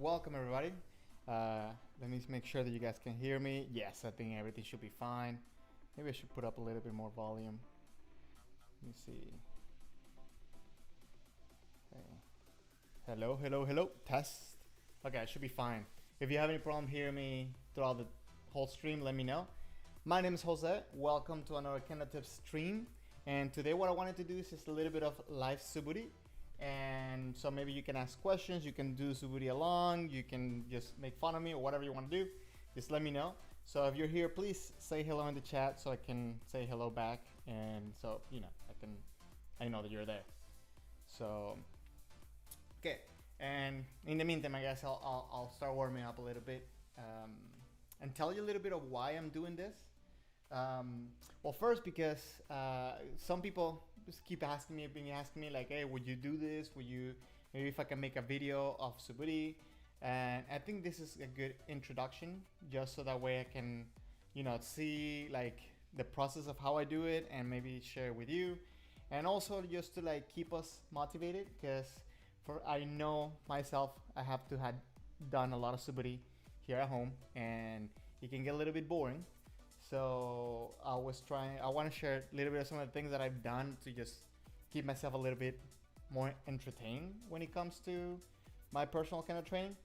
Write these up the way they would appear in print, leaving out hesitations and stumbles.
Welcome everybody. Let me make sure that you guys can hear me. Yes, I think everything should be fine. Maybe I should put up a little bit more volume. Let me see. Okay. Hello, hello, hello. Test. Okay, I should be fine. If you have any problem hearing me throughout the whole stream, let me know. My name is Jose. Welcome to another Kendo Tips stream. And today what I wanted to do is just a little bit of live Suburi. And so maybe you can ask questions, you can do Suburi along, you can just make fun of me or whatever you want to do. Just let me know. So if you're here, please say hello in the chat so I can say hello back. And so, I know that you're there. So, okay. And in the meantime, I guess I'll start warming up a little bit and tell you a little bit of why I'm doing this. Well, first, because some people just keep asking me like, hey, would you do this? Would you, maybe if I can make a video of Suburi? And I think this is a good introduction, just so that way I can, see like the process of how I do it and maybe share with you. And also just to like keep us motivated, because I know myself, I have to have done a lot of Suburi here at home and it can get a little bit boring. So I want to share a little bit of some of the things that I've done to just keep myself a little bit more entertained when it comes to my personal kind of training.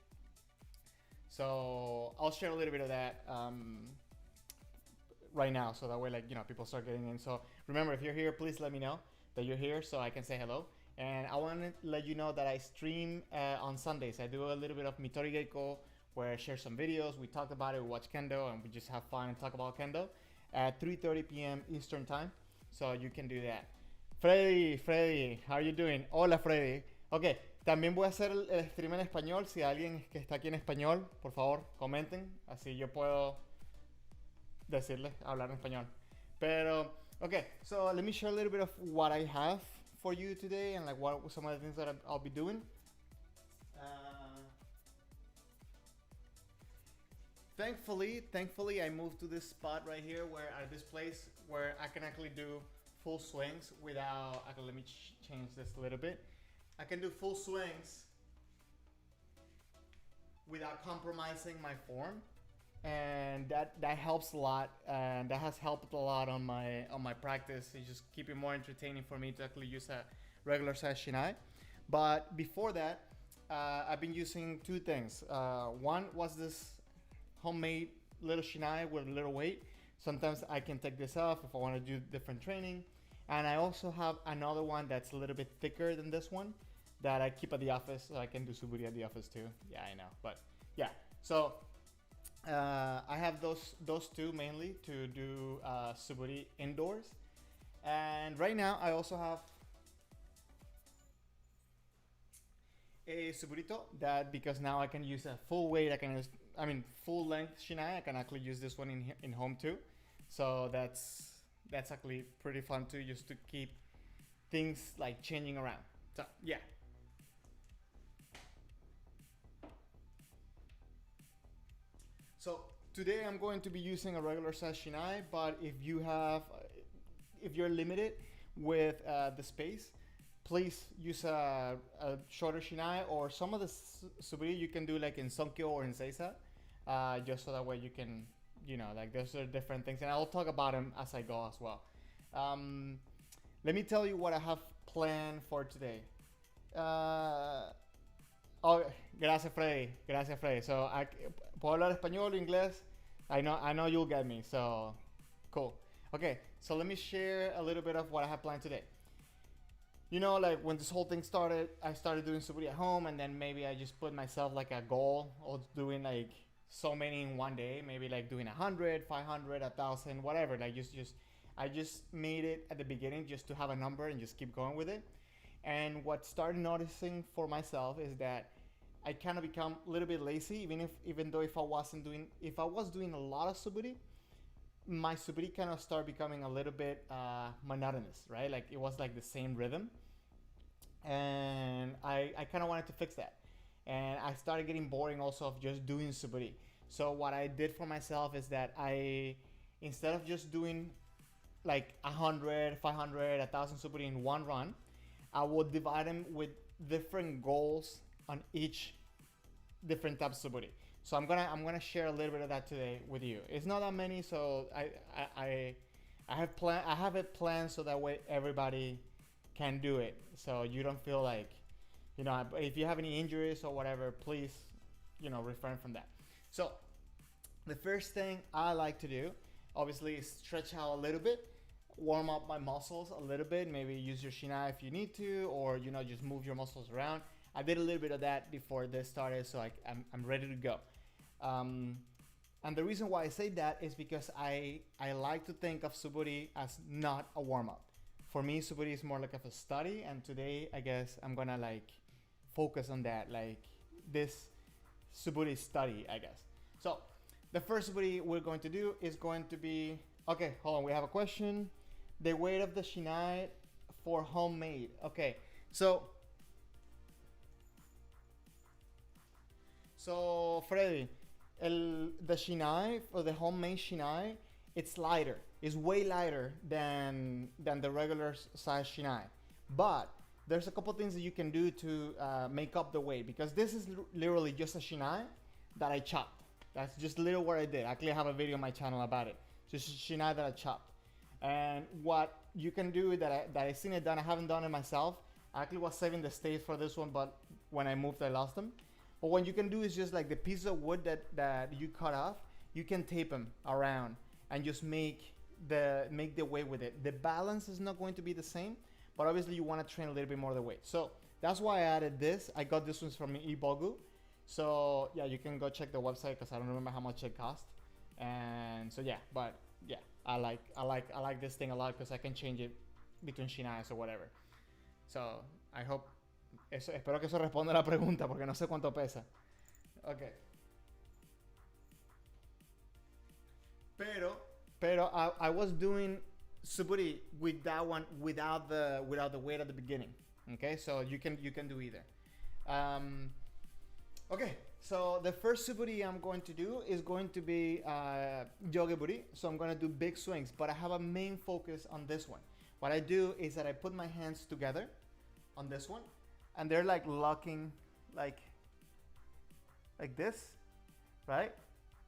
So I'll share a little bit of that right now, so that way people start getting in. So remember, if you're here, please let me know that you're here so I can say hello. And I want to let you know that I stream on Sundays. I do a little bit of Mitori Geiko, where I share some videos, we talk about it, we watch Kendo, and we just have fun and talk about Kendo at 3:30 p.m. Eastern Time. So you can do that. Freddy, how are you doing? Hola, Freddy. Ok, también voy a hacer el stream en español. Si alguien que está aquí en español, por favor, comenten. Así yo puedo decirles, hablar en español. Pero, okay, so let me share a little bit of what I have for you today and like what some of the things that I'll be doing. Thankfully, I moved to this spot right here, this place where I can actually do full swings without. Okay, let me change this a little bit. I can do full swings without compromising my form, and that helps a lot, and that has helped a lot on my practice. It's just keep it more entertaining for me to actually use a regular size shinai. But before that, I've been using two things. One was this homemade little shinai with a little weight. Sometimes I can take this off if I want to do different training. And I also have another one that's a little bit thicker than this one that I keep at the office, so I can do Suburi at the office too. Yeah, I know, but yeah. So I have those two mainly to do Suburi indoors. And right now I also have a Suburito that, because now I can use a full weight, full length shinai, I can actually use this one in home too. So that's actually pretty fun too, just to keep things like changing around. So yeah. So today I'm going to be using a regular size shinai, but if you're limited with the space, please use a shorter shinai, or some of the Suburi you can do like in Sonkyo or in Seiza, just so that way you can, those are different things, and I'll talk about them as I go as well. Let me tell you what I have planned for today. Gracias Freddy. So, ¿puedo hablar español o inglés? I know you'll get me, so cool. Okay, so let me share a little bit of what I have planned today. Like when this whole thing started, I started doing Suburi at home, and then maybe I just put myself like a goal of doing like so many in one day, maybe like doing 100, 500, 1,000, whatever. Like I just made it at the beginning just to have a number and just keep going with it. And what started noticing for myself is that I kind of become a little bit lazy, even though if I was doing a lot of Suburi, my Suburi kind of started becoming a little bit monotonous, right? Like it was like the same rhythm, and I kind of wanted to fix that. And I started getting boring also of just doing Suburi. So what I did for myself is that instead of just doing like 100, 500, 1,000 Suburi in one run, I would divide them with different goals on each different types of Suburi. So I'm gonna share a little bit of that today with you. It's not that many, so I have it planned so that way everybody can do it. So you don't feel like, if you have any injuries or whatever, please, refrain from that. So the first thing I like to do, obviously, is stretch out a little bit, warm up my muscles a little bit. Maybe use your shinai if you need to, or just move your muscles around. I did a little bit of that before this started, so I'm ready to go. Um, and the reason why I say that is because I like to think of Suburi as not a warm up. For me, Suburi is more like of a study, and today I guess I'm gonna like focus on that, like this Suburi study, I guess. So the first Suburi we're going to do is going to be, okay, hold on, we have a question. The weight of the shinai for homemade. Okay, so Freddy, the shinai or the homemade shinai, it's lighter. It's way lighter than the regular size shinai. But there's a couple things that you can do to make up the weight, because this is literally just a shinai that I chopped. That's just little what I did. Actually, I have a video on my channel about it. Just a shinai that I chopped. And what you can do that I seen it done, I haven't done it myself. I actually was saving the stays for this one, but when I moved, I lost them. But what you can do is just like the piece of wood that you cut off, you can tape them around and just make the weight with it. The balance is not going to be the same, but obviously you want to train a little bit more the weight. So that's why I added this. I got this ones from Ibogu. So yeah, you can go check the website because I don't remember how much it cost. And so yeah, but yeah, I like this thing a lot because I can change it between shinais or whatever. So I hope espero que eso responda a la pregunta porque no sé cuánto pesa. Okay. Pero I was doing Suburi with that one without the weight at the beginning. Okay, so you can do either. Okay, so the first Suburi I'm going to do is going to be Yogi Buri. So I'm going to do big swings, but I have a main focus on this one. What I do is that I put my hands together on this one, and they're like locking like this, right?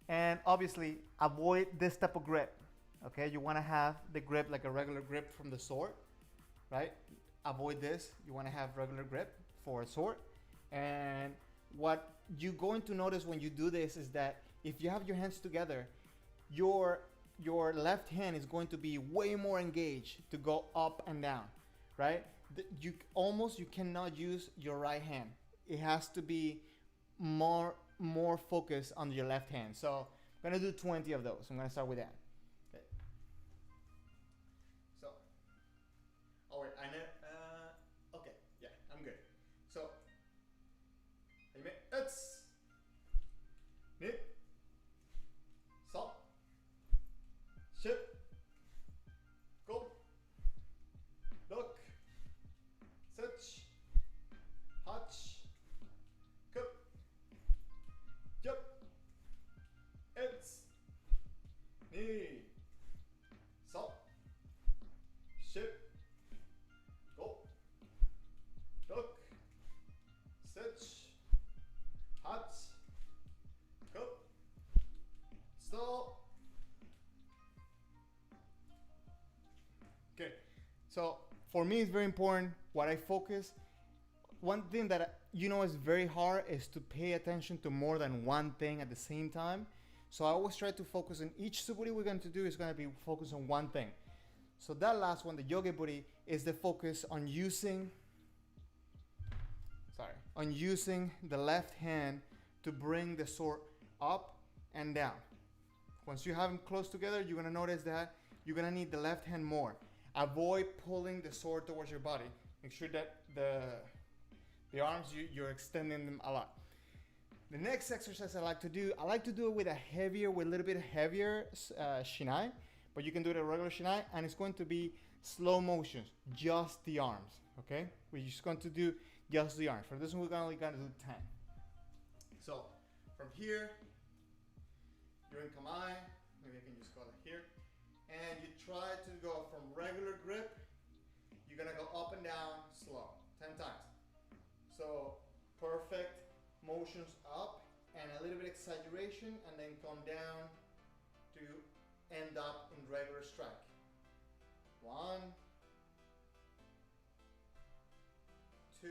And obviously avoid this type of grip. Okay, you want to have the grip like a regular grip from the sword, right? Avoid this. You want to have regular grip for a sword. And what you're going to notice when you do this is that if you have your hands together, your left hand is going to be way more engaged to go up and down, right? You cannot use your right hand. It has to be more focused on your left hand. So I'm gonna do 20 of those. I'm gonna start with that. Okay. So, oh wait, okay, yeah, I'm good. So, it's nip, salt, ship, go, look, such, hutch, cup, jump, it's knee, salt, ship, go, look, such, hutch, cup, stop. Okay, so for me it's very important what I focus. One thing that is very hard is to pay attention to more than one thing at the same time. So I always try to focus on each Suburi we're going to do is going to be focused on one thing. So that last one, the Yogi Buri, is the focus on using the left hand to bring the sword up and down. Once you have them close together, you're going to notice that you're going to need the left hand more. Avoid pulling the sword towards your body. Make sure that the arms, you're extending them a lot. The next exercise I like to do it with a little bit heavier shinai, but you can do it a regular shinai, and it's going to be slow motions, just the arms, okay? We're just going to do just the arms. For this one, we're only going to do 10. So, from here, you're in Kamai, maybe I can just call it here, and you try to go from regular grip, you're gonna go up and down slow, 10 times. So, perfect motions up and a little bit exaggeration, and then come down to end up in regular strike. 1, 2,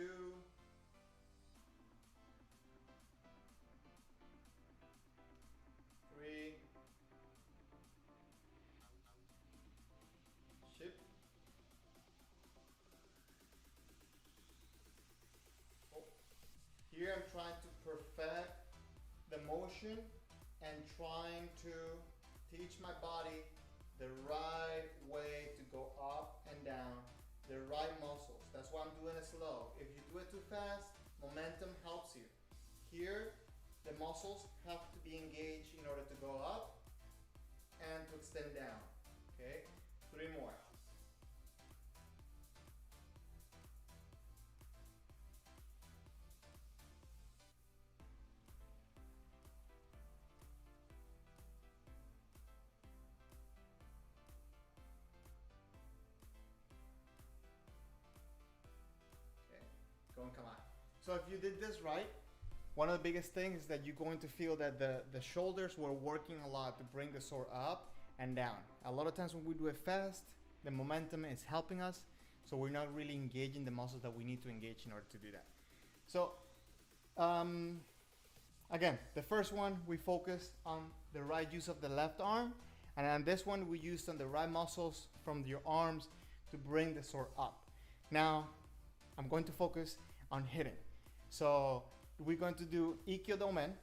3, ship. Oh. Here I'm trying to perfect the motion and trying to teach my body the right way to go up and down, the right muscles. That's why I'm doing it slow. If you do it too fast, momentum helps you. Here, the muscles have to be engaged in order to go up and to extend down. Okay, 3 more. Go and come out. So if you did this right, one of the biggest things is that you're going to feel that the shoulders were working a lot to bring the sword up and down. A lot of times when we do it fast, the momentum is helping us, so we're not really engaging the muscles that we need to engage in order to do that. So again, the first one, we focused on the right use of the left arm, and on this one, we used on the right muscles from your arms to bring the sword up. Now, I'm going to focus on hitting. So we're going to do Ikkyo Domen,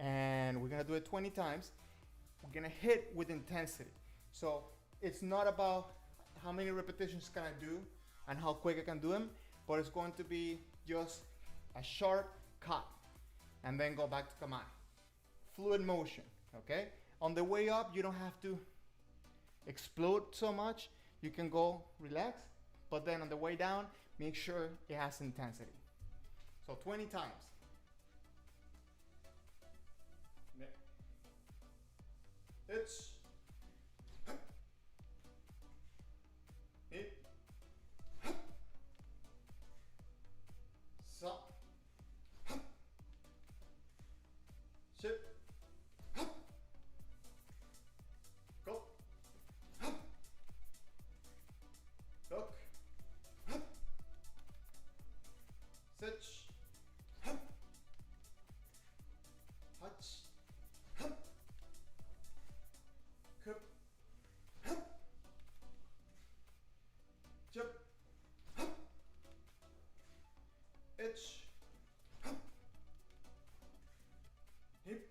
and we're gonna do it 20 times. We're gonna hit with intensity. So it's not about how many repetitions can I do and how quick I can do them, but it's going to be just a sharp cut and then go back to Kamae. Fluid motion, okay? On the way up, you don't have to explode so much. You can go relax, but then on the way down, make sure it has intensity. So 20 times. It's it so ship go look Sitch, Hutch, Kup, Chip, Itch, Hip,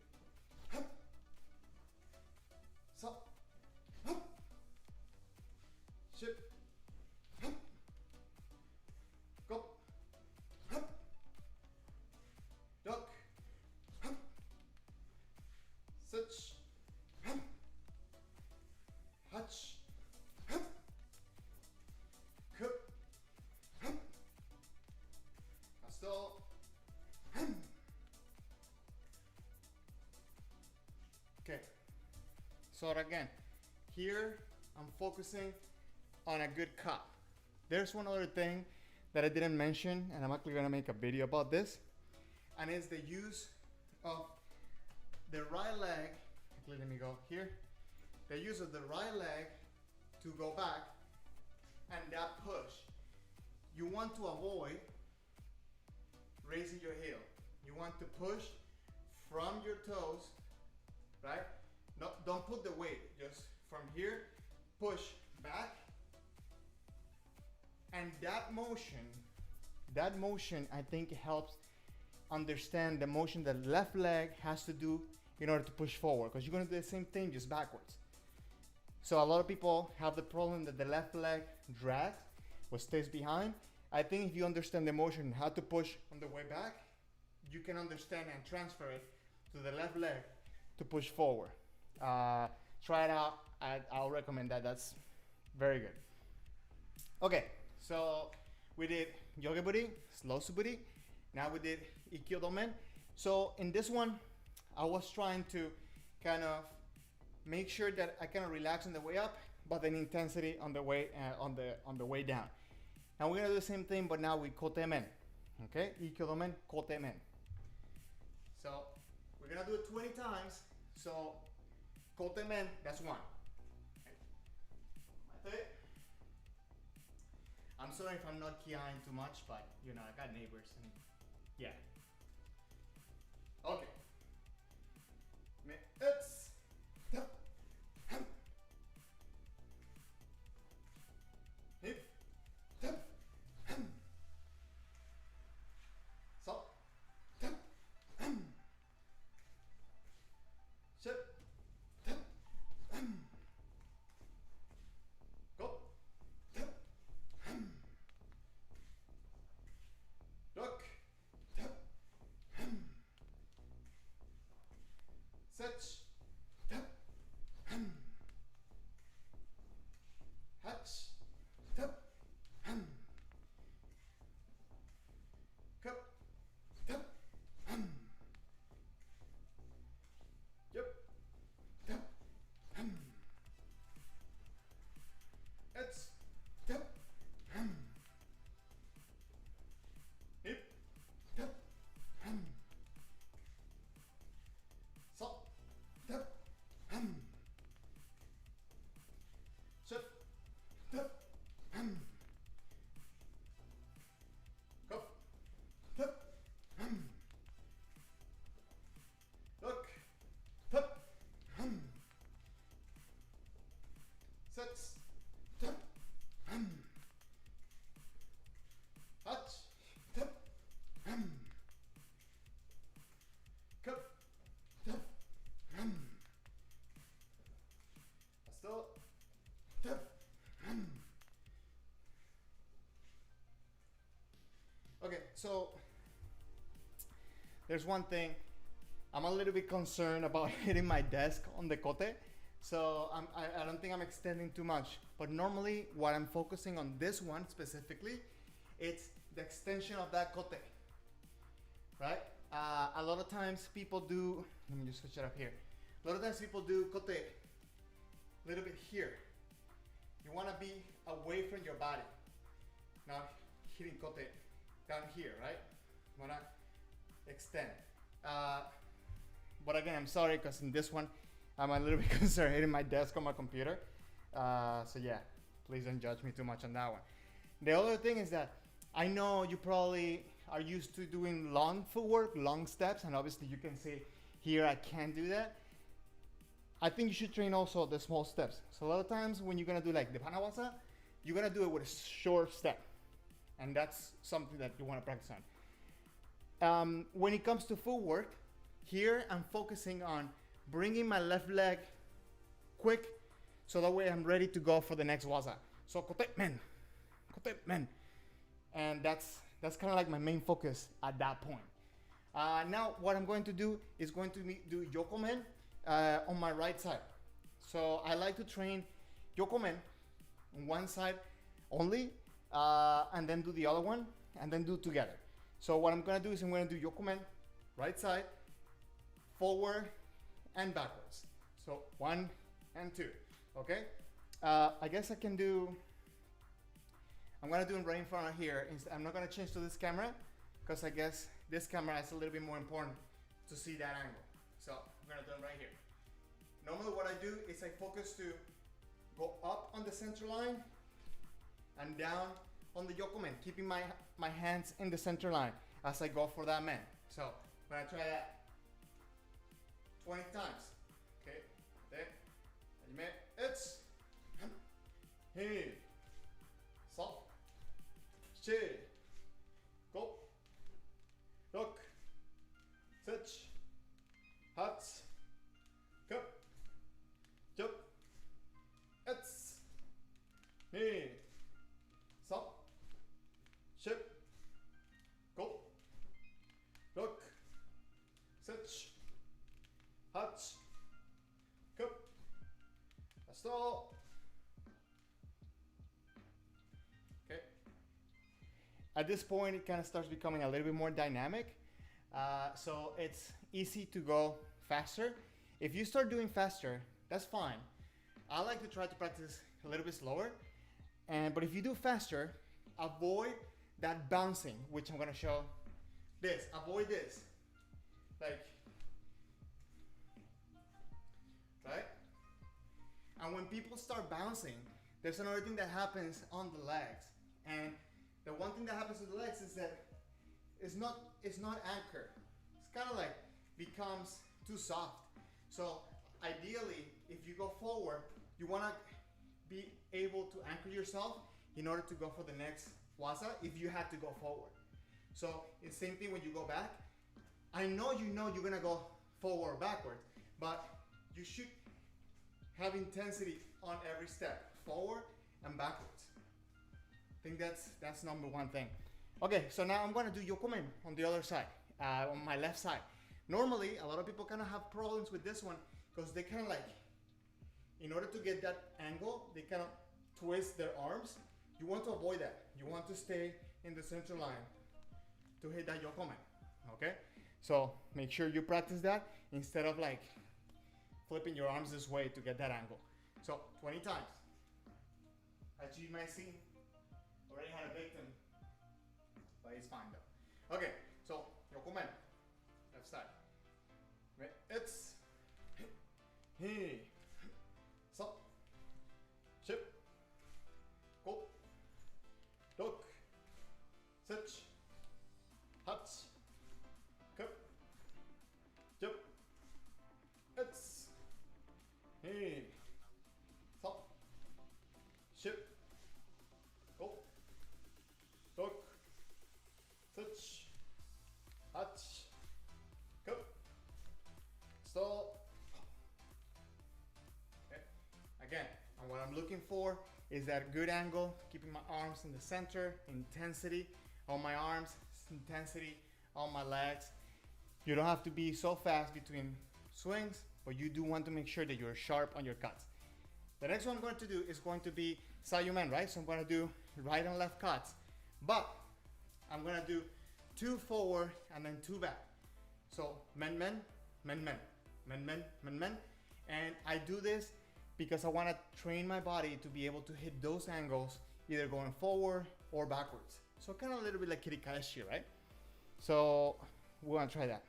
Sup, Ship, Go. Duck, Sitch, Hutch, Kup, Castel. Okay, so again, here I'm focusing on a good cut. There's one other thing that I didn't mention, and I'm actually gonna make a video about this, and it's the use of the right leg. Let me go here. The use of the right leg to go back and that push. You want to avoid raising your heel. You want to push from your toes, right? No, don't put the weight, just from here, push back. And that motion I think helps understand the motion that the left leg has to do in order to push forward, because you're going to do the same thing just backwards. So a lot of people have the problem that the left leg drags or stays behind. I think if you understand the motion and how to push on the way back, you can understand and transfer it to the left leg to push forward. Try it out. I'll recommend that. That's very good. Okay, so we did Yogeburi, slow Suburi. Now we did Ikkyo Domen. So in this one, I was trying to kind of make sure that I kind of relax on the way up, but then intensity on the way on the way down. And we're gonna do the same thing, but now with Kote Men. Okay, Ikkyo Domen, Kote Men. So we're You're gonna do it 20 times. So, kote men, that's one. Okay. I'm sorry if I'm not kiaing too much, but you know, I got neighbors and yeah. Okay. It's hip, so, ship, go, look, set, hatch, cup, yep, it's, hip, so, ship, cup, look, sets, hatch, cup, still, okay, so there's one thing. I'm a little bit concerned about hitting my desk on the kote. So I don't think I'm extending too much. But normally what I'm focusing on this one specifically, it's the extension of that kote, right? A lot of times people do, let me just switch it up here. A lot of times people do kote a little bit here. You wanna be away from your body. Not hitting kote down here, right? You wanna extend. But again, I'm sorry, because in this one, I'm a little bit concerned hitting my desk on my computer. So yeah, please don't judge me too much on that one. The other thing is that I know you probably are used to doing long footwork, long steps, and obviously you can see here I can't do that. I think you should train also the small steps. So a lot of times when you're gonna do like the panawasa, you're gonna do it with a short step. And that's something that you wanna practice on. When it comes to footwork, here I'm focusing on bringing my left leg quick, so that way I'm ready to go for the next waza. So kote men, and that's kind of like my main focus at that point. Now what I'm going to do is going to do yoko men on my right side. So I like to train yoko men on one side only, and then do the other one, and then do together. So what I'm gonna do is I'm gonna do yoko men, right side, forward and backwards. So 1 and 2, okay? I guess I can do, I'm gonna do it right in front of here. I'm not gonna change to this camera, because I guess this camera is a little bit more important to see that angle. So I'm gonna do it right here. Normally what I do is I focus to go up on the center line and down on the yoko men, keeping my hands in the center line as I go for that man. So I'm gonna try that 20 times. Okay, there. It's here. So, she, go, look, sit, hot, cup, jump, it's here. So, ship, go, look, sit, hot, cup, stop. Okay. At this point, it kind of starts becoming a little bit more dynamic. So it's easy to go faster. If you start doing faster, that's fine. I like to try to practice a little bit slower. But if you do faster, avoid that bouncing, which I'm gonna show this. Avoid this. Like, And when people start bouncing, there's another thing that happens on the legs. And the one thing that happens to the legs is that it's not anchored. It's kind of like becomes too soft. So ideally, if you go forward, you want to be able to anchor yourself in order to go for the next waza if you have to go forward. So it's the same thing when you go back. I know you're gonna go forward or backwards, but you should have intensity on every step, forward and backwards. I think that's number one thing. Okay, so now I'm gonna do yokomen on the other side, on my left side. Normally, a lot of people kind of have problems with this one because they kind of like, in order to get that angle, they kind of twist their arms. You want to avoid that. You want to stay in the center line to hit that yokomen, okay? So make sure you practice that instead of like flipping your arms this way to get that angle. So 20 times. As you might see, already had a victim, but it's fine though. Okay, so yokomen, left side. It's he, so, ship, go, look, sit, hut, cup, jump, it's he, so, ship, go, look, sit, hut, cup, stop. Again, and what I'm looking for is that good angle, keeping my arms in the center, intensity on my arms, intensity on my legs. You don't have to be so fast between swings, but you do want to make sure that you're sharp on your cuts. The next one I'm going to do is going to be sayumen, right? So I'm going to do right and left cuts, but I'm going to do 2 forward and then 2 back. So men, men, men, men, men, men, men, men. And I do this because I want to train my body to be able to hit those angles either going forward or backwards. So kind of a little bit like kirikaeshi, right? So we're gonna try that.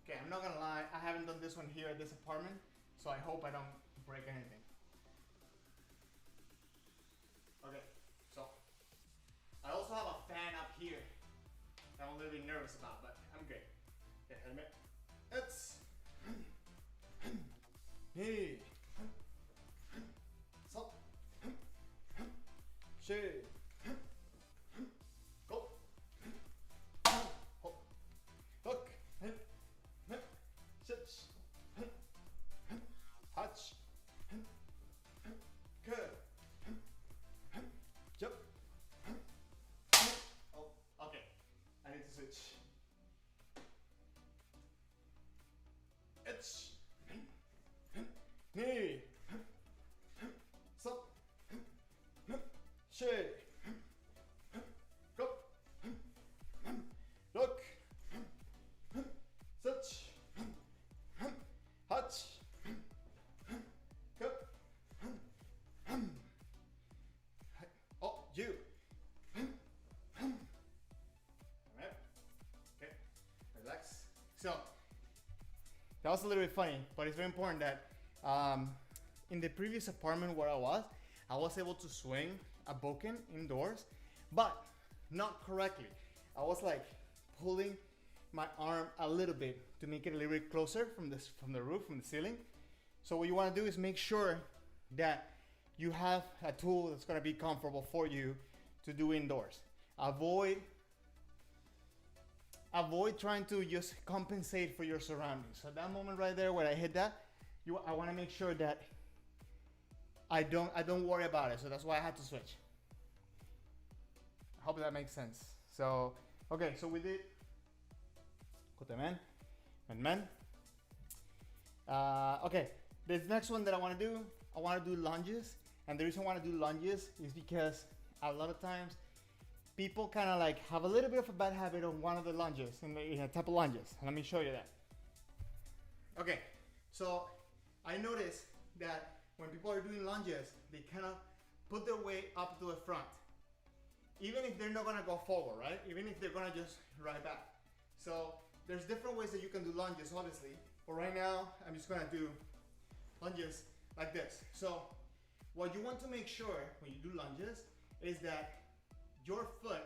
Okay, I'm not gonna lie, I haven't done this one here at this apartment, so I hope I don't break anything. Okay, so I also have a fan up here that I'm a little bit nervous about, but I'm good. Okay, helmet. It's hey, so she go hook sit hatch good jump. Oh, okay, I need to switch. It's knee, so she go look sit hutch go oh you alright, okay, relax. So that was a little bit funny, but it's very important that in the previous apartment where I was able to swing a bokken indoors, but not correctly. I was like pulling my arm a little bit to make it a little bit closer from the roof, from the ceiling. So what you want to do is make sure that you have a tool that's going to be comfortable for you to do indoors. Avoid trying to just compensate for your surroundings. So that moment right there where I hit that, I want to make sure that I don't worry about it. So that's why I had to switch. I hope that makes sense. So okay, so we did kotemen and men. Okay, this next one that I want to do lunges, and the reason I want to do lunges is because a lot of times people kind of like have a little bit of a bad habit on one of the lunges, in a type of lunges. And let me show you that. Okay, so I noticed that when people are doing lunges, they kind of put their weight up to the front. Even if they're not gonna go forward, right? Even if they're gonna just right back. So there's different ways that you can do lunges, obviously. But right now, I'm just gonna do lunges like this. So what you want to make sure when you do lunges is that your foot,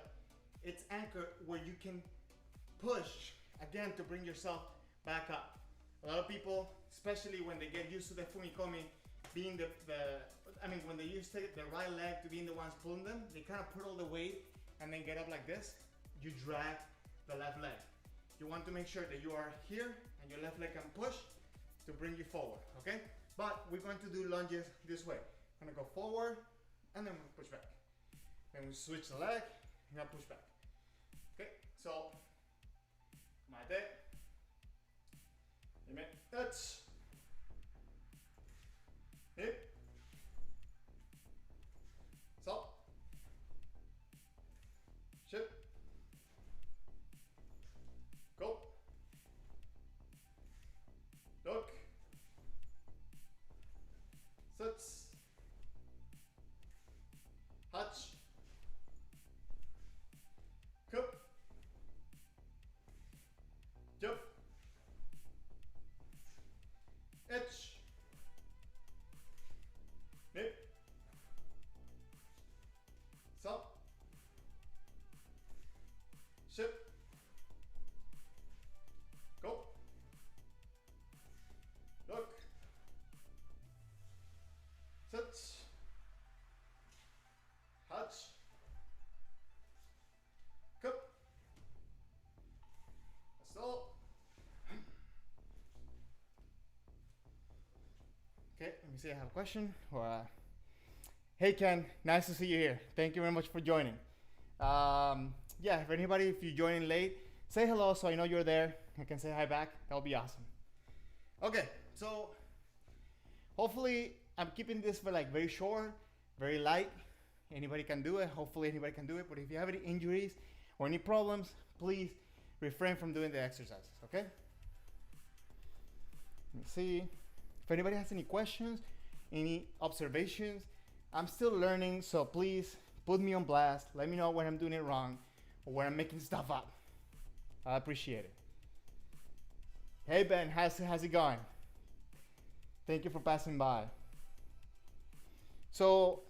it's anchored where you can push again to bring yourself back up. A lot of people, especially when they get used to the fumikomi being when they used to the right leg to being the ones pulling them, they kind of put all the weight and then get up like this. You drag the left leg. You want to make sure that you are here and your left leg can push to bring you forward, okay? But we're going to do lunges this way. I'm gonna go forward and then we push back. Then we switch the leg and I push back. Okay, so mate, touch, hip, so, ship, go, look, sits, hatch, cup, jump, edge, nip, stop, ship, go, look, sit, hatch, cup, stop. Okay, let me see. I have a question. Hey Ken, nice to see you here. Thank you very much for joining. Yeah, if you're joining late, say hello so I know you're there. I can say hi back. That'll be awesome. Okay, so hopefully I'm keeping this for like very short, very light. Anybody can do it. Hopefully anybody can do it. But if you have any injuries or any problems, please refrain from doing the exercises. Okay? Let me see. If anybody has any questions, any observations, I'm still learning, so please put me on blast. Let me know when I'm doing it wrong or when I'm making stuff up. I appreciate it. Hey Ben, how's it going? Thank you for passing by. So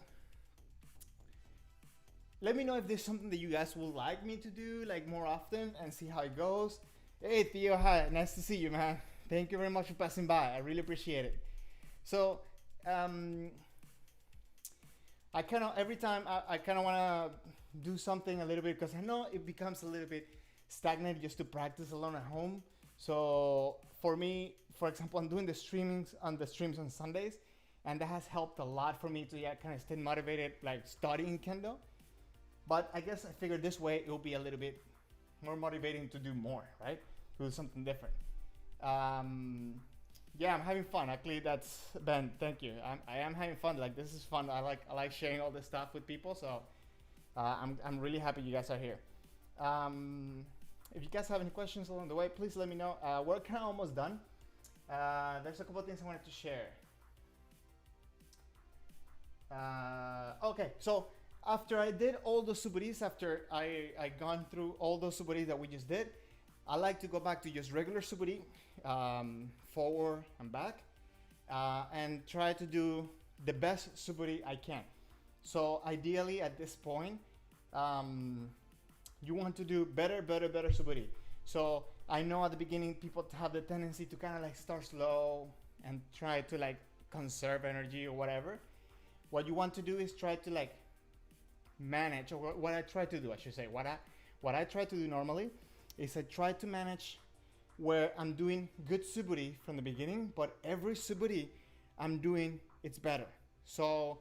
let me know if there's something that you guys would like me to do like more often and see how it goes. Hey Theo, hi, nice to see you, man. Thank you very much for passing by. I really appreciate it. So I kind of every time I kind of want to do something a little bit because I know it becomes a little bit stagnant just to practice alone at home. So for me, for example, I'm doing the streams on Sundays, and that has helped a lot for me to kind of stay motivated, like studying Kendo. But I guess I figured this way it will be a little bit more motivating to do more, right? To do something different. Yeah, I'm having fun. Actually, that's Ben. Thank you. I am having fun. Like this is fun. I like sharing all this stuff with people. So I'm really happy you guys are here. If you guys have any questions along the way, please let me know. We're kind of almost done. There's a couple of things I wanted to share. Okay, so after I did all those suburis, after I gone through all those suburis that we just did, I like to go back to just regular suburi, forward and back, and try to do the best suburi I can. So ideally at this point, you want to do better suburi. So I know at the beginning people have the tendency to kind of like start slow and try to like conserve energy or whatever. What you want to do is try to like manage, or what I try to do, I should say, what I try to do normally is I try to manage where I'm doing good suburi from the beginning, but every suburi I'm doing, it's better. So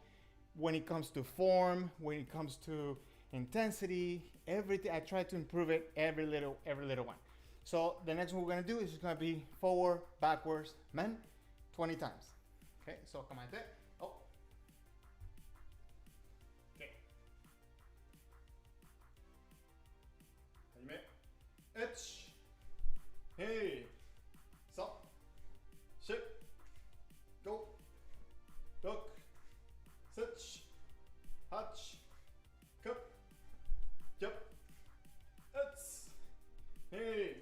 when it comes to form, when it comes to intensity, everything, I try to improve it every little one. So the next one we're gonna do is gonna be forward, backwards, men, 20 times. Okay, so come on there. Oh. Okay. Edge. Hey. Stop. Ship. Go. Look. Sit. Hatch. Cup. Jump. It's. Hey.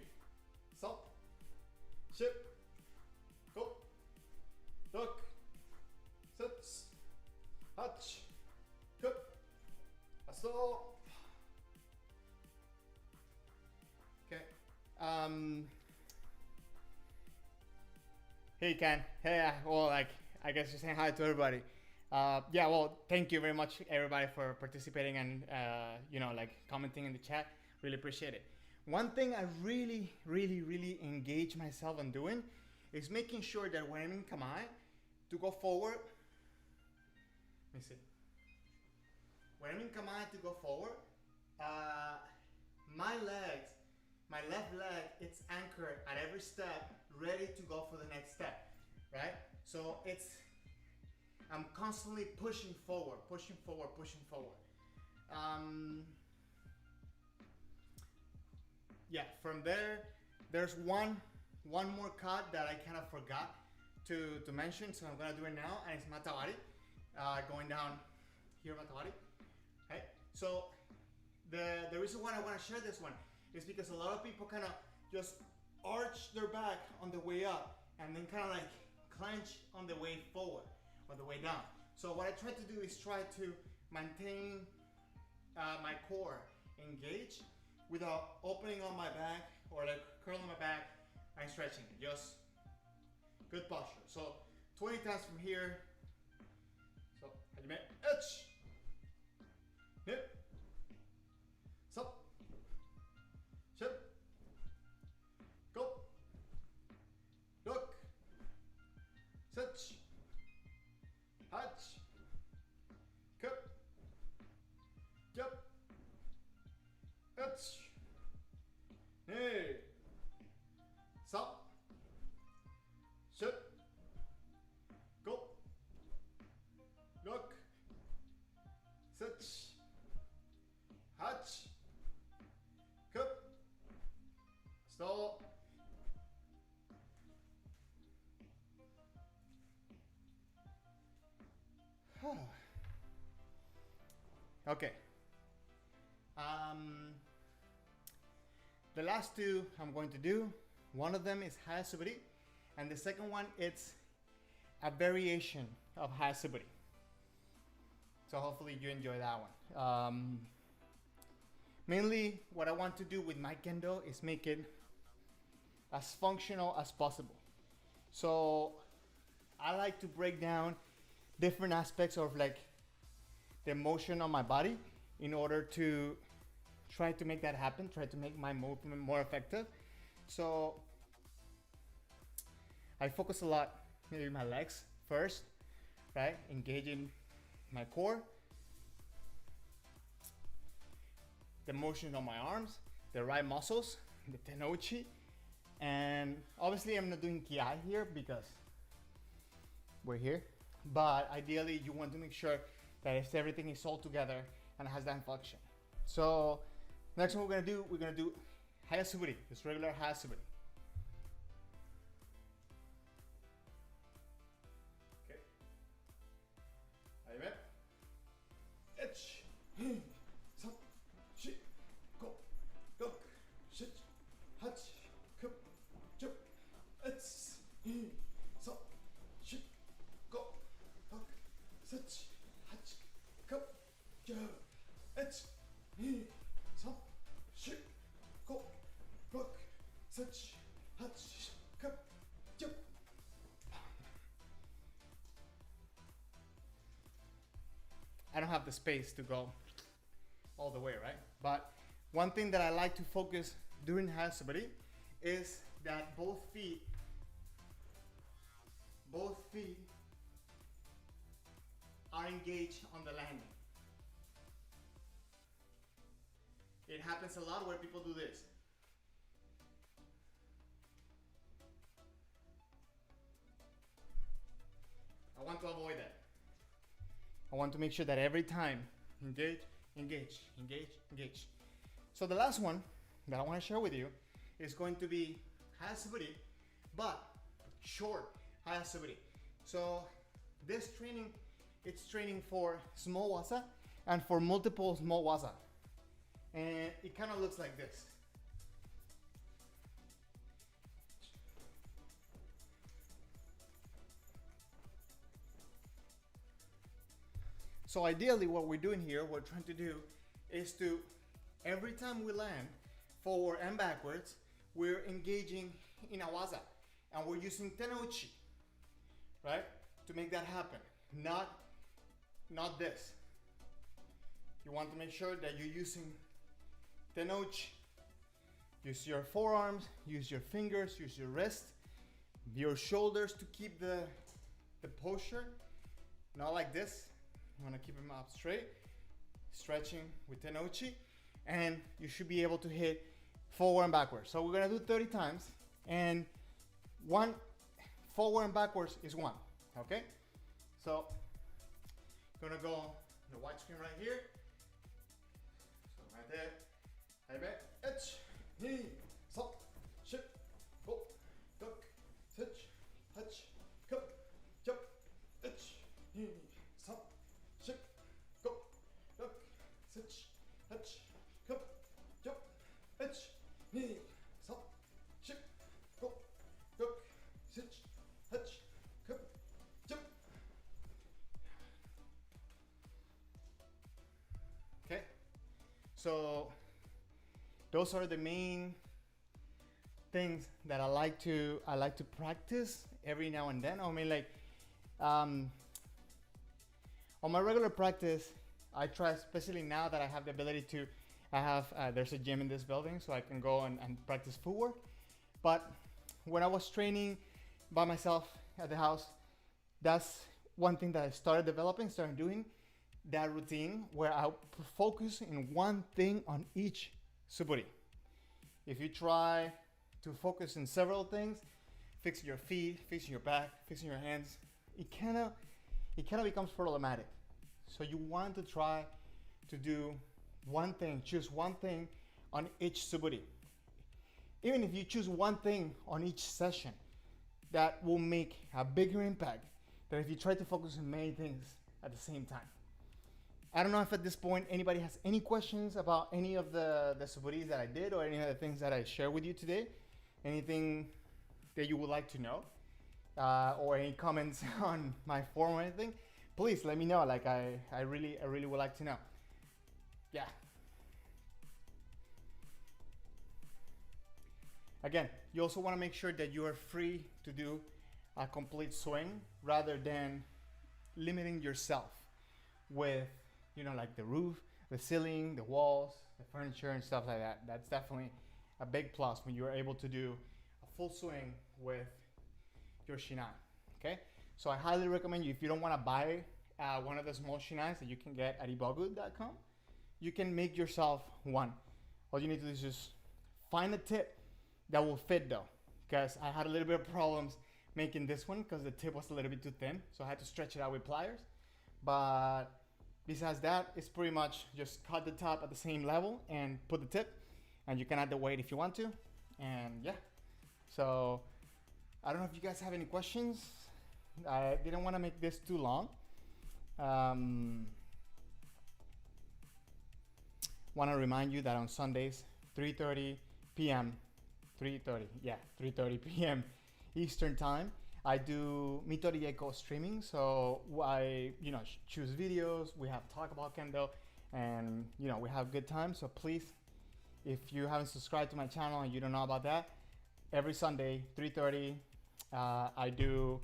Hey Ken. Hey, well, like I guess just saying hi to everybody. Yeah, well, thank you very much, everybody, for participating and like commenting in the chat. Really appreciate it. One thing I really engage myself in doing is making sure that when I'm in kamae, to go forward. Let me see. When I'm in kamae to go forward, my legs, my left leg, it's anchored at every step, ready to go for the next step, right? So I'm constantly pushing forward. Yeah, from there, there's one more cut that I kind of forgot to mention, so I'm gonna do it now, and it's matawari, going down here, matawari. Okay, so the reason why I want to share this one is because a lot of people kind of just arch their back on the way up and then kind of like clench on the way forward or the way down. So what I try to do is try to maintain my core engaged without opening on my back or like curling my back and stretching it. Just good posture. So 20 times from here. So, hajime, itch, hip, stop, ship, go, look, sit, hatch, cup, jump, itch, hey, stop, ship, go, look, sit, hatch, cup, stop. Okay. The last two I'm going to do, one of them is Suburi, and the second one it's a variation of Suburi. So hopefully you enjoy that one. Mainly what I want to do with my Kendo is make it as functional as possible. So I like to break down different aspects of like the motion on my body in order to try to make that happen, try to make my movement more effective. So I focus a lot maybe my legs first, right? Engaging my core, the motion on my arms, the right muscles, the tenouchi, and obviously I'm not doing ki here because we're here, but ideally you want to make sure that if everything is all together and has that function. So next one we're gonna do Suburi, just regular Suburi. Okay. Ahí itch, stop, shit, go, look, shit, hatch, cup, jump, it's, stop, shit, go, look, sit, hatch, cup, jump, it's, stop, shit, go, look, sit, hatch, cup, jump. I don't have the space to go all the way, right? But one thing that I like to focus during Suburi is that both feet are engaged on the landing. It happens a lot where people do this. I want to avoid that. I want to make sure that every time, engage, engage, engage, engage. So the last one that I want to share with you is going to be Suburi, but short Suburi. So this training, it's training for small waza and for multiple small waza. And it kind of looks like this. So ideally what we're doing here, what we're trying to do is to, every time we land forward and backwards, we're engaging in awaza, and we're using tenouchi, right, to make that happen. Not this. You want to make sure that you're using tenouchi. Use your forearms, use your fingers, use your wrist, your shoulders to keep the posture. Not like this. You want to keep them up straight. Stretching with tenouchi, and you should be able to hit forward and backwards. So we're gonna do 30 times, and one forward and backwards is one. Okay? So gonna go on the white screen right here. So right there. Hey back. Etch. Knee. Stop. Ship. Go. Duck. Touch. Touch. Come. Jump. Etch. Knee. Stop. Ship. Go. Duck. Touch. Touch. Come. Jump. Etch. Knee. Stop. Ship. Go. Duck. Touch. Touch. Come. Jump. Okay. So those are the main things that I like to practice every now and then. I mean, like on my regular practice, I try, especially now that I have the ability to. There's a gym in this building, so I can go and practice footwork. But when I was training by myself at the house, that's one thing that I started doing that routine where I focus in one thing on each suburi. If you try to focus in several things, fixing your feet, fixing your back, fixing your hands, it kind of becomes problematic. So you want to try to do one thing, choose one thing on each suburi. Even if you choose one thing on each session, that will make a bigger impact than if you try to focus on many things at the same time. I don't know if at this point anybody has any questions about any of the suburis that I did or any of the things that I shared with you today. Anything that you would like to know, or any comments on my form or anything, please let me know. Like I really would like to know. Yeah. Again, you also want to make sure that you are free to do a complete swing rather than limiting yourself with, like the roof, the ceiling, the walls, the furniture and stuff like that. That's definitely a big plus when you're able to do a full swing with your shinai. Okay? So I highly recommend you, if you don't want to buy one of the small shinais that you can get at ibogu.com, you can make yourself one. All you need to do is just find a tip that will fit though, because I had a little bit of problems making this one because the tip was a little bit too thin, so I had to stretch it out with pliers. But besides that, it's pretty much just cut the top at the same level and put the tip, and you can add the weight if you want to. And yeah, so I don't know if you guys have any questions. I didn't want to make this too long. Want to remind you that on Sundays, 3:30 p.m. Eastern time, I do Mitori Eiko streaming. So I, choose videos. We have talk about Kendo, and we have good time. So please, if you haven't subscribed to my channel and you don't know about that, every Sunday 3:30, I do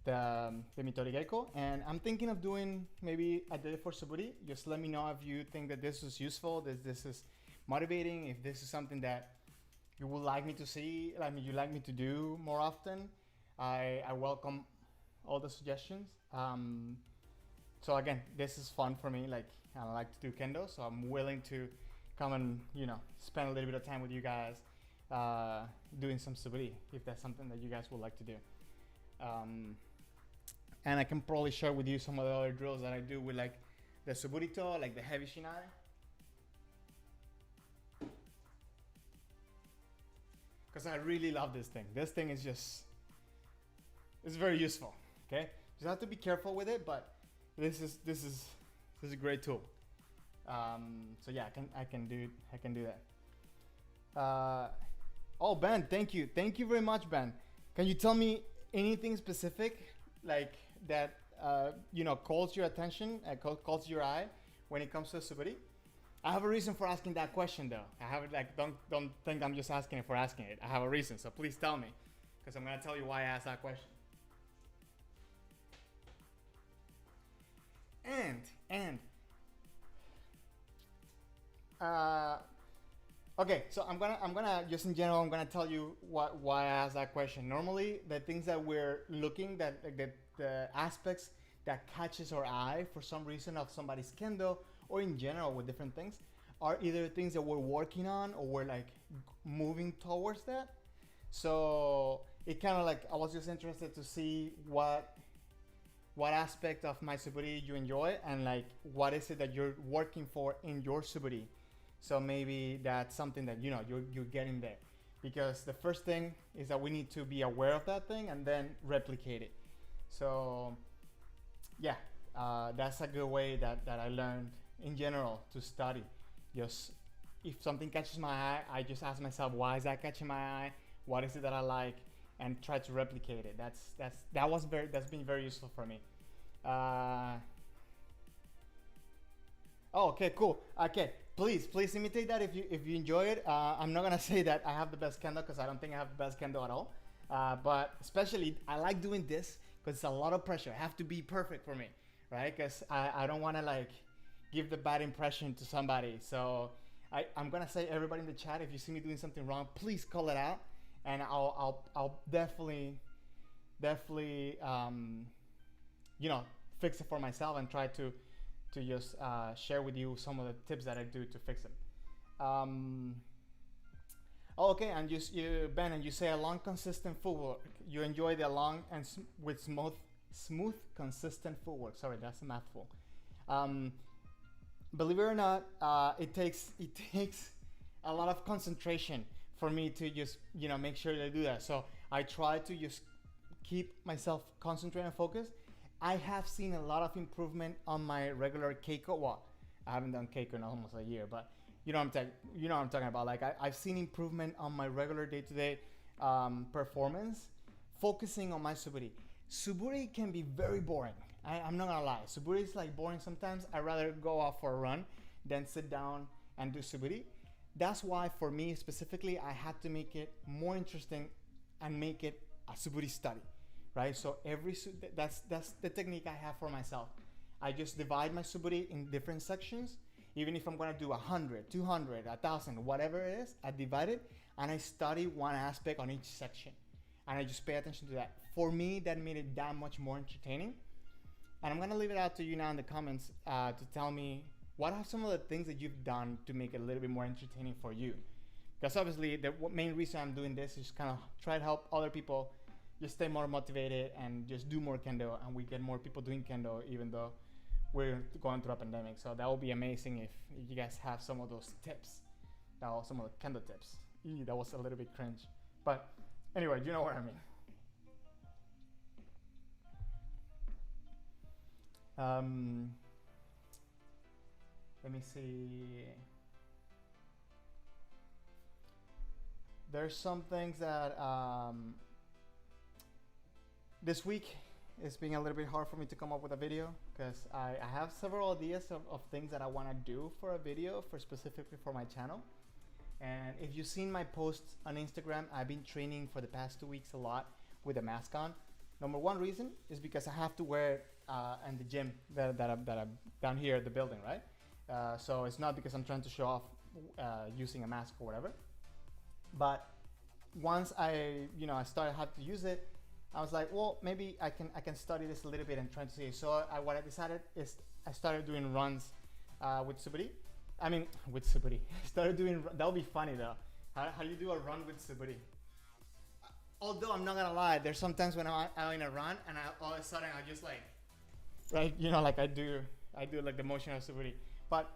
the Mitori Eiko, and I'm thinking of doing maybe a day for Suburi. Just let me know if you think that this is useful, this is motivating, if this is something that you would like me to see, you like me to do more often. I welcome all the suggestions. So again, this is fun for me. I like to do Kendo, so I'm willing to come and spend a little bit of time with you guys doing some Suburi, if that's something that you guys would like to do. And I can probably share with you some of the other drills that I do with the Suburito, like the heavy shinai. Because I really love this thing. This thing is it's very useful. Okay, just have to be careful with it, but this is a great tool. So yeah, I can do that. Oh, Ben, thank you very much, Ben. Can you tell me anything specific that calls your attention, calls your eye when it comes to Suburi? I have a reason for asking that question though. I have it like don't think I'm just asking it for asking it. I have a reason, so please tell me, because I'm gonna tell you why I asked that question. And uh, okay, so I'm gonna just in general I'm gonna tell you why I asked that question. Normally, the things that we're looking that like the aspects that catches our eye for some reason of somebody's kendo or in general with different things are either things that we're working on or we're like moving towards that. So it kind of like I was just interested to see what aspect of my suburi you enjoy and like what is it that you're working for in your suburi. So maybe that's something that you know you're getting there, because the first thing is that we need to be aware of that thing and then replicate it. So yeah, that's a good way that I learned in general to study. Just if something catches my eye, I just ask myself, why is that catching my eye? What is it that I like? And try to replicate it. That's been very useful for me. Uh, oh, okay, cool. Okay, please imitate that if you enjoy it. I'm not gonna say that I have the best kendo because I don't think I have the best kendo at all. But especially I like doing this because it's a lot of pressure. I have to be perfect for me, right? Because I don't want to like give the bad impression to somebody. So I'm gonna say everybody in the chat, if you see me doing something wrong, please call it out, and I'll definitely you know fix it for myself and try to just share with you some of the tips that I do to fix it. Um, oh, okay, and Ben, and you say a long, consistent footwork. You enjoy the long and with smooth, consistent footwork. Sorry, that's a mouthful. Um, Believe it or not, it takes a lot of concentration for me to just make sure that I do that. So I try to just keep myself concentrated and focused. I have seen a lot of improvement on my regular Keiko. Well, I haven't done Keiko in almost a year, but you know what I'm talking about. Like I've seen improvement on my regular day-to-day performance, focusing on my Suburi. Suburi can be very boring. I'm not gonna lie. Suburi is like boring sometimes. I'd rather go out for a run than sit down and do Suburi. That's why for me specifically, I had to make it more interesting and make it a Suburi study, right? So that's the technique I have for myself. I just divide my Suburi in different sections. Even if I'm gonna do 100, 200, 1,000, whatever it is, I divide it and I study one aspect on each section. And I just pay attention to that. For me, that made it that much more entertaining. And I'm gonna leave it out to you now in the comments to tell me what are some of the things that you've done to make it a little bit more entertaining for you. Because obviously the main reason I'm doing this is kind of try to help other people just stay more motivated and just do more kendo, and we get more people doing kendo even though we're going through a pandemic. So that would be amazing if you guys have some of those tips, some of the kendo tips. That was a little bit cringe, but anyway, you know what I mean. Let me see. There's some things that this week it's been a little bit hard for me to come up with a video because I have several ideas of things that I want to do for a video for specifically for my channel. And if you've seen my posts on Instagram, I've been training for the past 2 weeks a lot with a mask on. Number one reason is because I have to wear it in the gym that I'm down here at the building, right? So it's not because I'm trying to show off using a mask or whatever. But once I started how to use it, I was like, well, maybe I can study this a little bit and try to see. So what I decided is I started doing runs with Suburi. I mean, with Suburi. Started doing, that would be funny though. How do you do a run with Suburi? Although I'm not gonna lie, there's sometimes when I'm in a run and all of a sudden I just like, right, like I do like the motion of Suburi. But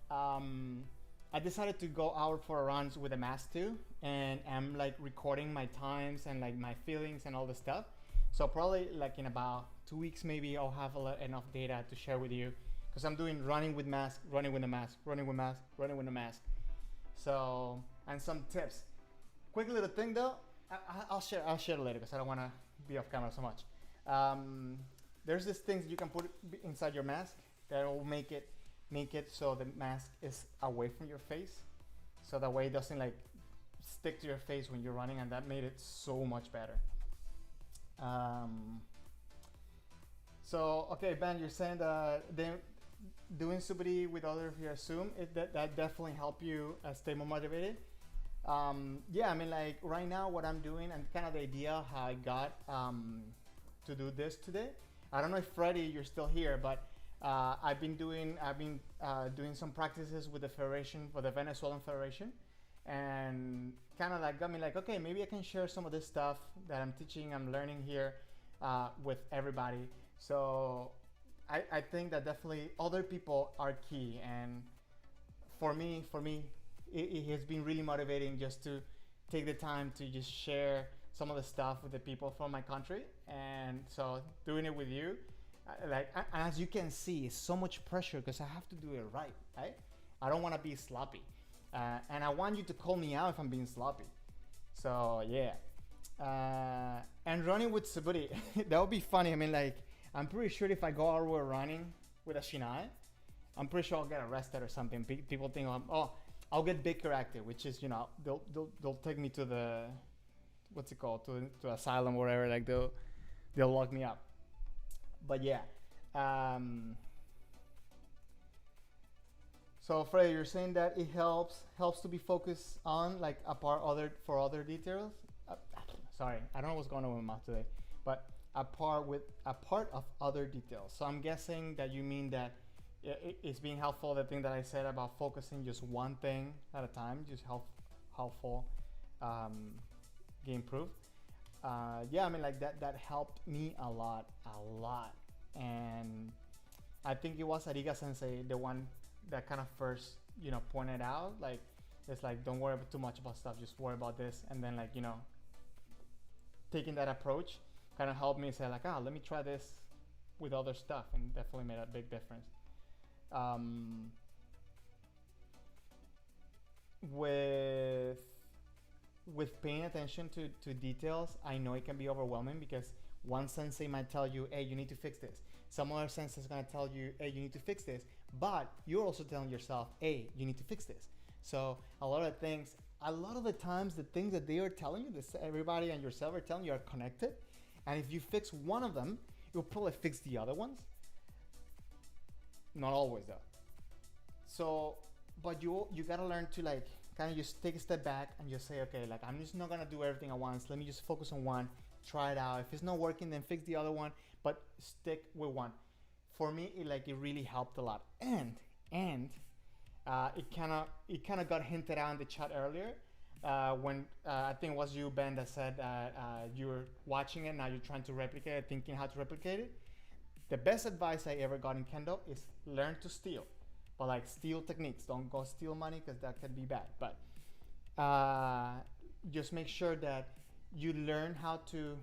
I decided to go out for runs with a mask too, and I'm like recording my times and like my feelings and all the stuff. So probably like in about 2 weeks maybe I'll have enough data to share with you, because I'm doing running with mask, running with a mask, running with mask, running with a mask. So, and some tips. Quick little thing though, I'll share later because I don't want to be off camera so much. There's this things you can put inside your mask that will make it make it so the mask is away from your face, so that way it doesn't like stick to your face when you're running, and that made it so much better. Um, so okay, Ben, you're saying that doing Suburi with others via Zoom, that definitely help you stay more motivated. Yeah, I mean, like right now, what I'm doing and kind of the idea how I got to do this today. I don't know if Freddie, you're still here, but I've been doing some practices with the federation, for the Venezuelan Federation, and kind of like got me like, okay, maybe I can share some of this stuff that I'm teaching, I'm learning here with everybody. So I think that definitely other people are key, and for me, it has been really motivating just to take the time to just share some of the stuff with the people from my country. And so doing it with you, as you can see, it's so much pressure because I have to do it right, right? I don't want to be sloppy, and I want you to call me out if I'm being sloppy. So yeah, and running with Suburi, that would be funny. I mean, like, I'm pretty sure if I go out where running with a Shinai, I'm pretty sure I'll get arrested or something. People think, oh, I'll get Baker active, which is, they'll take me to the, what's it called, to asylum or whatever. Like they'll lock me up. But yeah. So Freya, you're saying that it helps to be focused on like apart other for other details. Sorry, I don't know what's going on with my mouth today, but a part of other details. So I'm guessing that you mean that it's being helpful. The thing that I said about focusing just one thing at a time, just helpful, get improved. Yeah, I mean, like that helped me a lot, and I think it was Ariga Sensei, the one that kind of first, pointed out, like, it's like, don't worry too much about stuff, just worry about this, and then, like, taking that approach kind of helped me say, like, let me try this with other stuff, and definitely made a big difference. um, with paying attention to details, I know it can be overwhelming because one sensei might tell you, hey, you need to fix this. Some other sensei is going to tell you, hey, you need to fix this. But you're also telling yourself, hey, you need to fix this. So a lot of the times, the things that they are telling you, this everybody and yourself are telling you, are connected. And if you fix one of them, you'll probably fix the other ones. Not always though. So, but you gotta learn to like kind of just take a step back and just say, okay, like, I'm just not gonna do everything at once. Let me just focus on one, try it out. If it's not working, then fix the other one, but stick with one. For me, it really helped a lot. And it kind of got hinted out in the chat earlier, when I think it was you, Ben, that said you were watching it, now you're trying to replicate it, thinking how to replicate it. The best advice I ever got in Kendo is learn to steal, but like steal techniques. Don't go steal money because that can be bad. But just make sure that you learn how to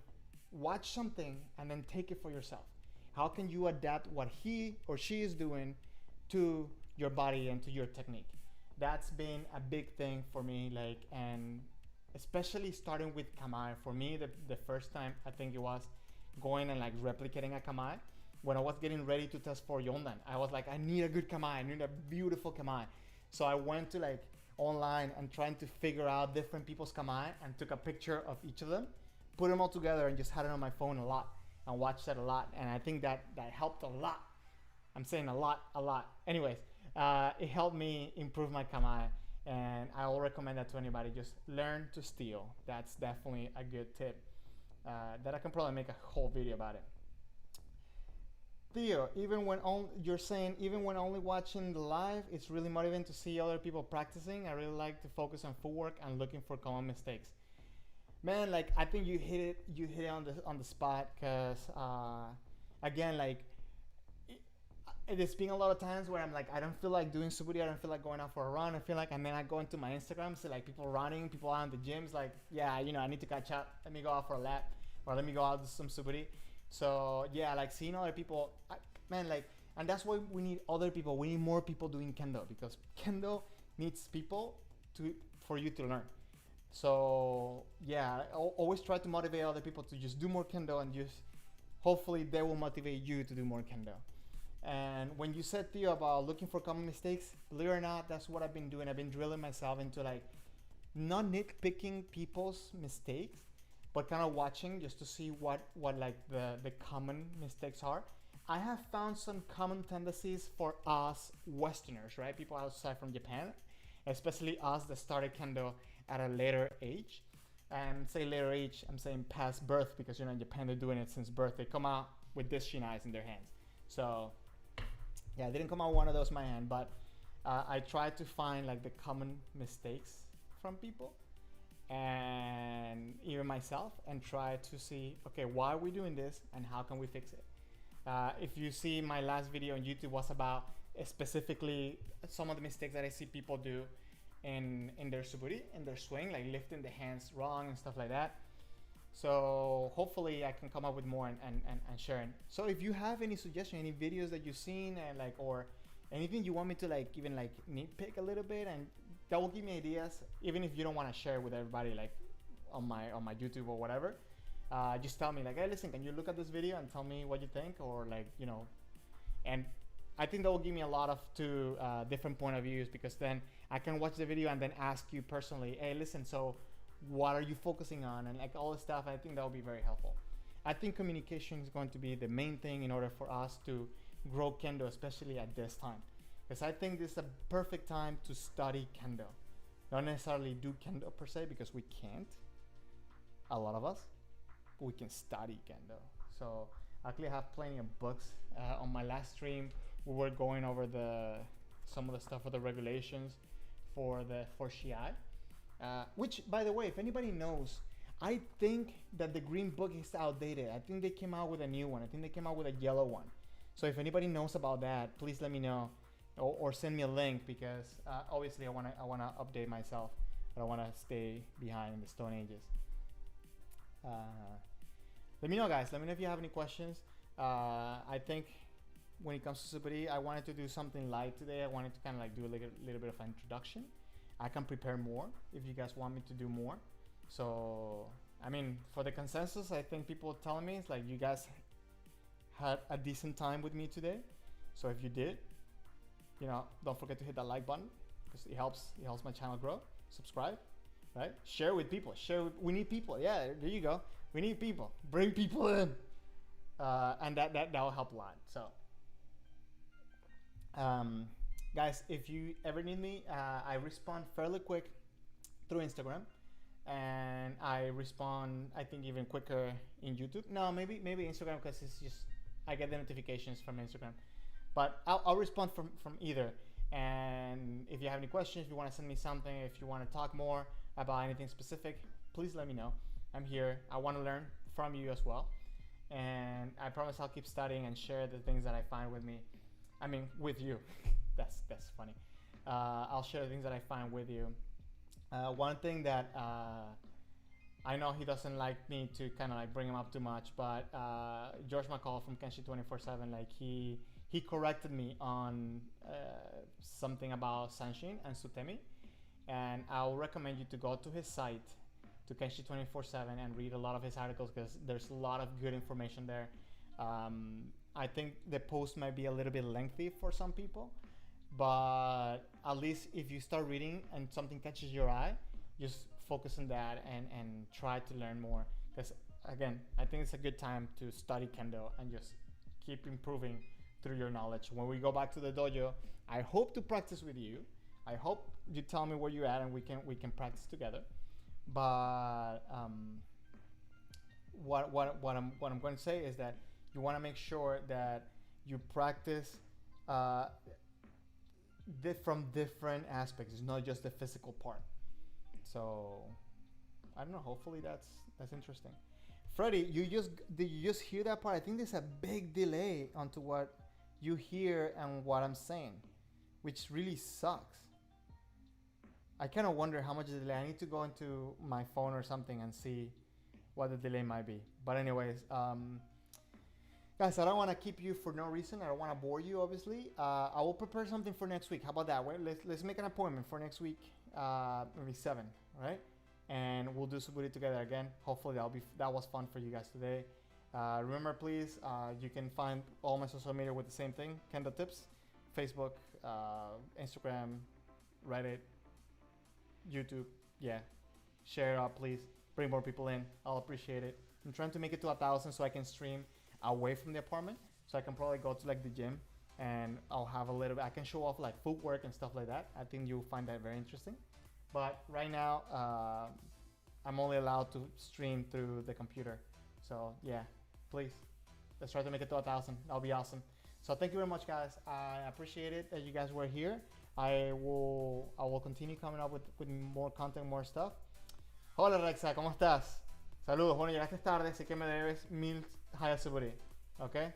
watch something and then take it for yourself. How can you adapt what he or she is doing to your body and to your technique? That's been a big thing for me, like, and especially starting with kamae. For me, the first time I think it was going and like replicating a kamae. When I was getting ready to test for Yondan, I was like, I need a good kamae, I need a beautiful kamae. So I went to like online and trying to figure out different people's kamae and took a picture of each of them, put them all together and just had it on my phone a lot and watched it a lot. And I think that helped a lot. I'm saying a lot. Anyways, it helped me improve my kamae, and I will recommend that to anybody. Just learn to steal. That's definitely a good tip that I can probably make a whole video about it. Theo, you're saying even when only watching the live, it's really motivating to see other people practicing. I really like to focus on footwork and looking for common mistakes. Man, like, I think you hit it on the spot, because again, like, there's been a lot of times where I'm like, I don't feel like doing Suburi, I don't feel like going out for a run. I feel like, and then I go into my Instagram, see like people running, people out in the gyms, like, yeah, I need to catch up. Let me go out for a lap, or let me go out do some Suburi. So yeah, like seeing other people, man, like, and that's why we need other people. We need more people doing Kendo, because Kendo needs people for you to learn. So yeah, always try to motivate other people to just do more Kendo, and just hopefully they will motivate you to do more Kendo. And when you said, Theo, about looking for common mistakes, believe it or not, that's what I've been doing. I've been drilling myself into like not nitpicking people's mistakes, but kind of watching just to see what like the common mistakes are. I have found some common tendencies for us Westerners, right? People outside from Japan, especially us that started Kendo at a later age. And say later age, I'm saying past birth, because in Japan they're doing it since birth. They come out with this shinais in their hands. So yeah, I didn't come out one of those in my hand, but I tried to find like the common mistakes from people and even myself, and try to see, okay, why are we doing this and how can we fix it. If you see my last video on YouTube was about specifically some of the mistakes that I see people do in their suburi, in their swing, like lifting the hands wrong and stuff like that. So hopefully I can come up with more and sharing. So if you have any suggestion, any videos that you've seen, and like, or anything you want me to like even like nitpick a little bit, and that will give me ideas, even if you don't want to share with everybody like on my YouTube or whatever. Just tell me like, hey, listen, can you look at this video and tell me what you think, or like, you know. And I think that will give me a lot of different point of views, because then I can watch the video and then ask you personally, hey, listen, so what are you focusing on, and like all this stuff. I think that will be very helpful. I think communication is going to be the main thing in order for us to grow Kendo, especially at this time, because I think this is a perfect time to study Kendo. Not necessarily do Kendo per se, because we can't, a lot of us, but we can study Kendo. So I actually have plenty of books. On my last stream, we were going over some of the stuff for the regulations for Shiai. Which, by the way, if anybody knows, I think that the green book is outdated. I think they came out with a new one. I think they came out with a yellow one. So if anybody knows about that, please let me know, or send me a link, because obviously I wanna update myself. I don't wanna stay behind in the Stone Ages. Let me know, guys. Let me know if you have any questions. I think when it comes to Suburi, I wanted to do something light today. I wanted to kind of like do a little bit of an introduction. I can prepare more if you guys want me to do more. So, I mean, for the consensus, I think people telling me it's like you guys had a decent time with me today. So if you did, you know, don't forget to hit that like button, because it helps my channel grow. Subscribe, right? Share with people. We need people. Yeah, there you go. We need people. Bring people in, and that will help a lot. So. Guys, if you ever need me, I respond fairly quick through Instagram, and I respond, I think, even quicker in YouTube. No, maybe Instagram, because it's just I get the notifications from Instagram, but I'll respond from either. And if you have any questions, if you want to send me something, if you want to talk more about anything specific, please let me know. I'm here. I want to learn from you as well, and I promise I'll keep studying and share the things that I find with me. I mean, with you. That's funny. I'll share the things that I find with you. One thing that I know he doesn't like me to kind of like bring him up too much, but George McCall from Kenshi 24/7, like he corrected me on something about Sanshin and Sutemi, and I'll recommend you to go to his site, to Kenshi 24/7, and read a lot of his articles, because there's a lot of good information there. I think the post might be a little bit lengthy for some people, but at least if you start reading and something catches your eye, just focus on that and try to learn more. Because again, I think it's a good time to study Kendo and just keep improving through your knowledge. When we go back to the dojo, I hope to practice with you. I hope you tell me where you're at and we can practice together. But what I'm going to say is that you want to make sure that you practice from different aspects. It's not just the physical part. So I don't know. Hopefully that's interesting. Freddie, did you just hear that part? I think there's a big delay onto what you hear and what I'm saying, which really sucks. I kind of wonder how much delay. I need to go into my phone or something and see what the delay might be. But anyways, guys, I don't want to keep you for no reason. I don't want to bore you, obviously. I will prepare something for next week. How about that? Let's make an appointment for next week, maybe 7, right? And we'll do Suburi together again. Hopefully that was fun for you guys today. Remember, please, you can find all my social media with the same thing, Kendo Tips, Facebook, Instagram, Reddit, YouTube. Yeah, share it up, please. Bring more people in. I'll appreciate it. I'm trying to make it to 1,000 so I can stream away from the apartment. So I can probably go to like the gym and I'll have a little bit. I can show off like footwork and stuff like that. I think you'll find that very interesting. But right now, I'm only allowed to stream through the computer. So yeah, please, let's try to make it to 1,000. That'll be awesome. So thank you very much, guys. I appreciate it that you guys were here. I will continue coming up with more content, more stuff. Hola Rexa, ¿cómo estás? Saludos. Bueno, llegaste tarde, así que me debes 1000 Haya Suburi. Okay?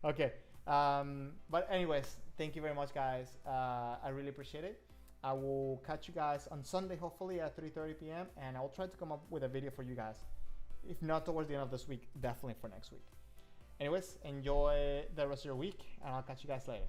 Okay. But anyways, thank you very much, guys. I really appreciate it. I will catch you guys on Sunday, hopefully at 3:30 p.m. And I will try to come up with a video for you guys. If not towards the end of this week, definitely for next week. Anyways, enjoy the rest of your week, and I'll catch you guys later.